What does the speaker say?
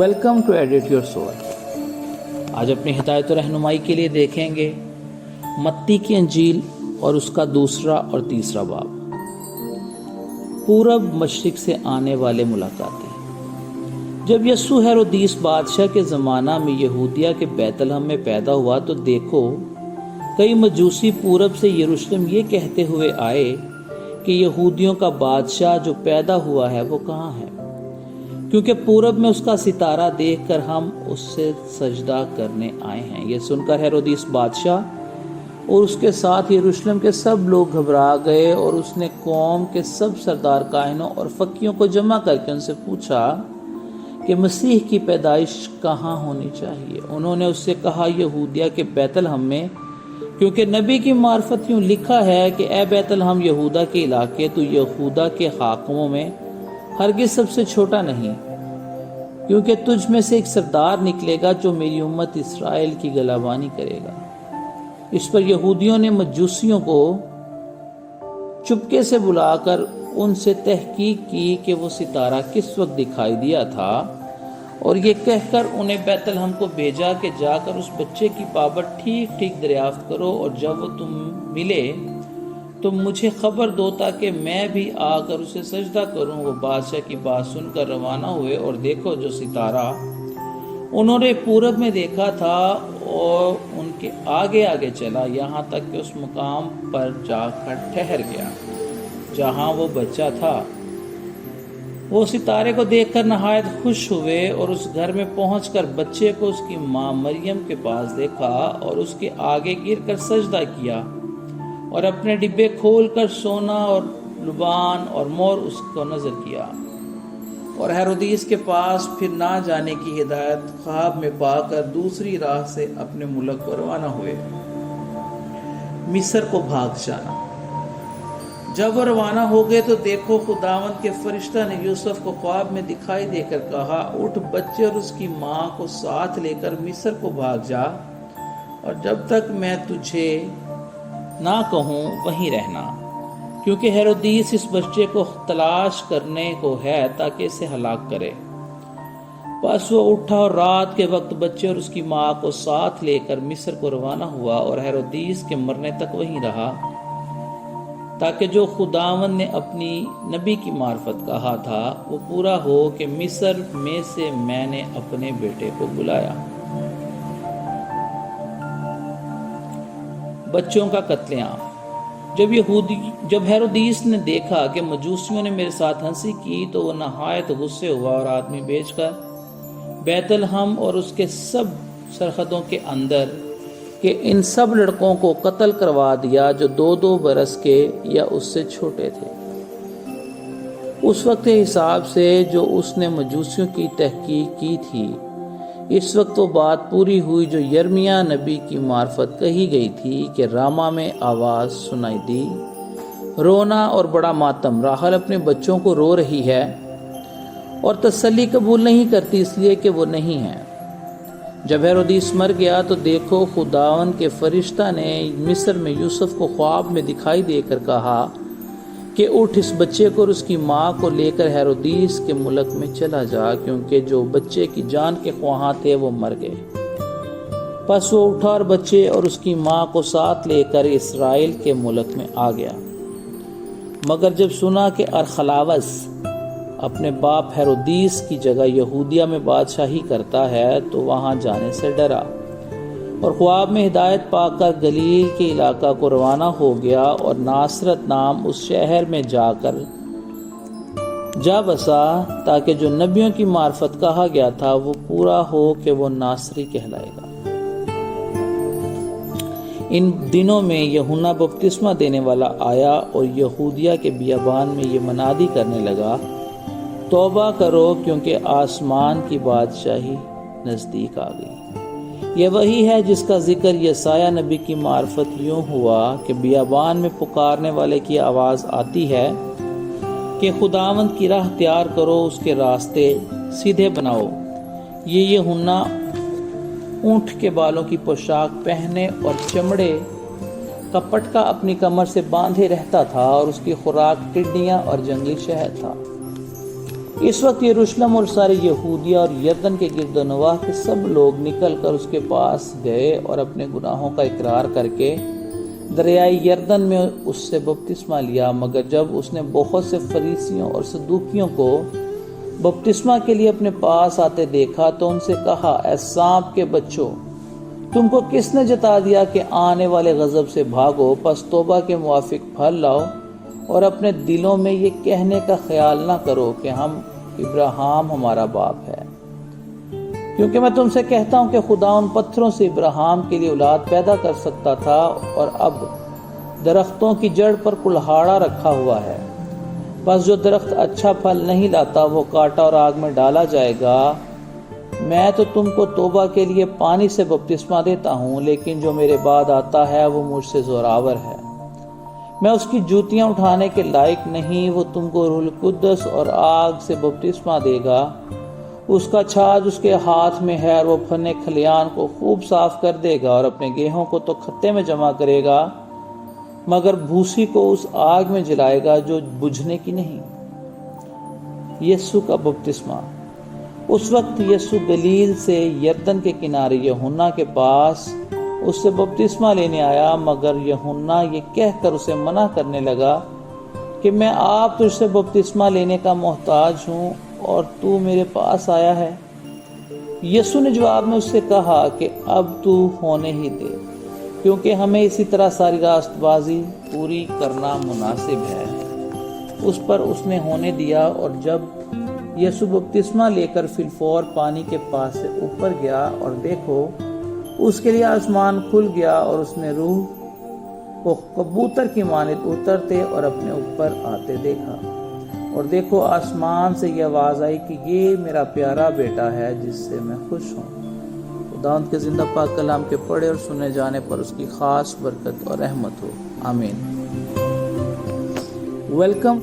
Welcome to edit your soul. آج اپنی ہدایت و رہنمائی کے لیے دیکھیں گے متی کی انجیل اور اس کا دوسرا اور تیسرا باب، پورب مشرق سے آنے والے ملاقاتی۔ جب یسوع ہیرودیس بادشاہ کے زمانہ میں یہودیہ کے بیت لحم میں پیدا ہوا تو دیکھو کئی مجوسی پورب سے یروشلم یہ کہتے ہوئے آئے کہ یہودیوں کا بادشاہ جو پیدا ہوا ہے وہ کہاں ہے، کیونکہ پورب میں اس کا ستارہ دیکھ کر ہم اس سے سجدہ کرنے آئے ہیں۔ یہ سن کر ہیرودیس بادشاہ اور اس کے ساتھ یروشلم کے سب لوگ گھبرا گئے، اور اس نے قوم کے سب سردار کاہنوں اور فقیوں کو جمع کر کے ان سے پوچھا کہ مسیح کی پیدائش کہاں ہونی چاہیے۔ انہوں نے اس سے کہا یہودیہ کے بیت لحم میں، کیونکہ نبی کی معرفت یوں لکھا ہے کہ اے بیت لحم یہودا کے علاقے، تو یہودا کے حاکموں میں ہرگز سب سے چھوٹا نہیں، کیونکہ تجھ میں سے ایک سردار نکلے گا جو میری امت اسرائیل کی گلابانی کرے گا۔ اس پر یہودیوں نے مجوسیوں کو چپکے سے بلا کر ان سے تحقیق کی کہ وہ ستارہ کس وقت دکھائی دیا تھا، اور یہ کہہ کر انہیں بیت لحم کو بھیجا کہ جا کر اس بچے کی بابت ٹھیک ٹھیک دریافت کرو، اور جب وہ تم ملے تو مجھے خبر دو تاکہ میں بھی آ کر اسے سجدہ کروں۔ وہ بادشاہ کی بات سن کر روانہ ہوئے، اور دیکھو جو ستارہ انہوں نے پورب میں دیکھا تھا اور ان کے آگے آگے چلا یہاں تک کہ اس مقام پر جا کر ٹھہر گیا جہاں وہ بچہ تھا۔ وہ ستارے کو دیکھ کر نہایت خوش ہوئے، اور اس گھر میں پہنچ کر بچے کو اس کی ماں مریم کے پاس دیکھا، اور اس کے آگے گر کر سجدہ کیا، اور اپنے ڈبے کھول کر سونا اور لبان اور مور اس کو نظر کیا، اور ہیرودیس کے پاس پھر نہ جانے کی ہدایت خواب میں پا کر دوسری راہ سے اپنے ملک کو روانہ ہوئے، مصر کو بھاگ جانا۔ جب وہ روانہ ہو گئے تو دیکھو خداوند کے فرشتہ نے یوسف کو خواب میں دکھائی دے کر کہا، اٹھ بچے اور اس کی ماں کو ساتھ لے کر مصر کو بھاگ جا، اور جب تک میں تجھے نہ کہوں وہیں رہنا، کیونکہ ہیرودیس اس بچے کو تلاش کرنے کو ہے تاکہ اسے ہلاک کرے۔ پس وہ اٹھا اور رات کے وقت بچے اور اس کی ماں کو ساتھ لے کر مصر کو روانہ ہوا، اور ہیرودیس کے مرنے تک وہیں رہا، تاکہ جو خداوند نے اپنی نبی کی معرفت کہا تھا وہ پورا ہو کہ مصر میں سے میں نے اپنے بیٹے کو بلایا۔ بچوں کا قتل عام۔ جب ہیرودیس نے دیکھا کہ مجوسیوں نے میرے ساتھ ہنسی کی تو وہ نہایت غصے ہوا، اور آدمی بھیج کر بیت لحم اور اس کے سب سرحدوں کے اندر کہ ان سب لڑکوں کو قتل کروا دیا جو 2 برس کے یا اس سے چھوٹے تھے، اس وقت کے حساب سے جو اس نے مجوسیوں کی تحقیق کی تھی۔ اس وقت وہ بات پوری ہوئی جو یرمیاہ نبی کی معرفت کہی گئی تھی کہ راما میں آواز سنائی دی، رونا اور بڑا ماتم، راحل اپنے بچوں کو رو رہی ہے اور تسلی قبول نہیں کرتی اس لیے کہ وہ نہیں ہے۔ جب ہیرودیس مر گیا تو دیکھو خداوند کے فرشتہ نے مصر میں یوسف کو خواب میں دکھائی دے کر کہا کہ اٹھ اس بچے کو اور اس کی ماں کو لے کر ہیرودیس کے ملک میں چلا جا، کیونکہ جو بچے کی جان کے خواہاں تھے وہ مر گئے۔ پس وہ اٹھا اور بچے اور اس کی ماں کو ساتھ لے کر اسرائیل کے ملک میں آ گیا، مگر جب سنا کہ ارخلاوس اپنے باپ ہیرودیس کی جگہ یہودیہ میں بادشاہی کرتا ہے تو وہاں جانے سے ڈرا، اور خواب میں ہدایت پا کر گلیل کے علاقہ کو روانہ ہو گیا، اور ناصرت نام اس شہر میں جا بسا، تاکہ جو نبیوں کی معرفت کہا گیا تھا وہ پورا ہو کہ وہ ناصری کہلائے گا۔ ان دنوں میں یوحنا بپتسمہ دینے والا آیا اور یہودیہ کے بیابان میں یہ منادی کرنے لگا، توبہ کرو کیونکہ آسمان کی بادشاہی نزدیک آ گئی۔ یہ وہی ہے جس کا ذکر یسایہ نبی کی معرفت یوں ہوا کہ بیابان میں پکارنے والے کی آواز آتی ہے کہ خداوند کی راہ تیار کرو، اس کے راستے سیدھے بناؤ۔ یہ یوحنا اونٹ کے بالوں کی پوشاک پہنے اور چمڑے کا پٹکا اپنی کمر سے باندھے رہتا تھا، اور اس کی خوراک ٹڈیاں اور جنگلی شہد تھا۔ اس وقت یروشلم اور سارے یہودیہ اور یردن کے گرد و نواح کے سب لوگ نکل کر اس کے پاس گئے اور اپنے گناہوں کا اقرار کر کے دریائے یردن میں اس سے بپتسمہ لیا۔ مگر جب اس نے بہت سے فریسیوں اور صدوقیوں کو بپتسمہ کے لیے اپنے پاس آتے دیکھا تو ان سے کہا، اے سانپ کے بچوں، تم کو کس نے جتا دیا کہ آنے والے غضب سے بھاگو؟ پس توبہ کے موافق پھل لاؤ اور اپنے دلوں میں یہ کہنے کا خیال نہ کرو کہ ابراہیم ہمارا باپ ہے، کیونکہ میں تم سے کہتا ہوں کہ خدا ان پتھروں سے ابراہیم کے لیے اولاد پیدا کر سکتا تھا، اور اب درختوں کی جڑ پر کلہاڑا رکھا ہوا ہے۔ بس جو درخت اچھا پھل نہیں لاتا وہ کاٹا اور آگ میں ڈالا جائے گا۔ میں تو تم کو توبہ کے لیے پانی سے بپتسمہ دیتا ہوں، لیکن جو میرے بعد آتا ہے وہ مجھ سے زوراور ہے، میں اس کی جوتیاں اٹھانے کے لائق نہیں۔ وہ تم کو روح القدس اور آگ سے بپتسمہ دے گا، اس کا چھاج اس کے ہاتھ میں ہے، اور وہ پھنے کھلیان کو خوب صاف کر دے گا اور اپنے گیہوں کو تو کھتے میں جمع کرے گا، مگر بھوسی کو اس آگ میں جلائے گا جو بجھنے کی نہیں۔ یسوع کا بپتسمہ۔ اس وقت یسوع گلیل سے یردن کے کنارے یوحنا کے پاس اس سے بپتسمہ لینے آیا، مگر یوحنا یہ کہہ کر اسے منع کرنے لگا کہ میں آپ تجھ سے بپتسمہ لینے کا محتاج ہوں اور تو میرے پاس آیا ہے۔ یسوع نے جواب میں اس سے کہا کہ اب تو ہونے ہی دے، کیونکہ ہمیں اسی طرح ساری راست بازی پوری کرنا مناسب ہے۔ اس پر اس نے ہونے دیا، اور جب یسوع بپتسمہ لے کر فی الفور پانی کے پاس سے اوپر گیا، اور دیکھو اس کے لیے آسمان کھل گیا، اور اس نے روح کو کبوتر کی مانند اترتے اور اپنے اوپر آتے دیکھا، اور دیکھو آسمان سے یہ آواز آئی کہ یہ میرا پیارا بیٹا ہے جس سے میں خوش ہوں۔ خداوند کے زندہ پاک کلام کے پڑھے اور سنے جانے پر اس کی خاص برکت اور رحمت ہو، آمین۔ ویلکم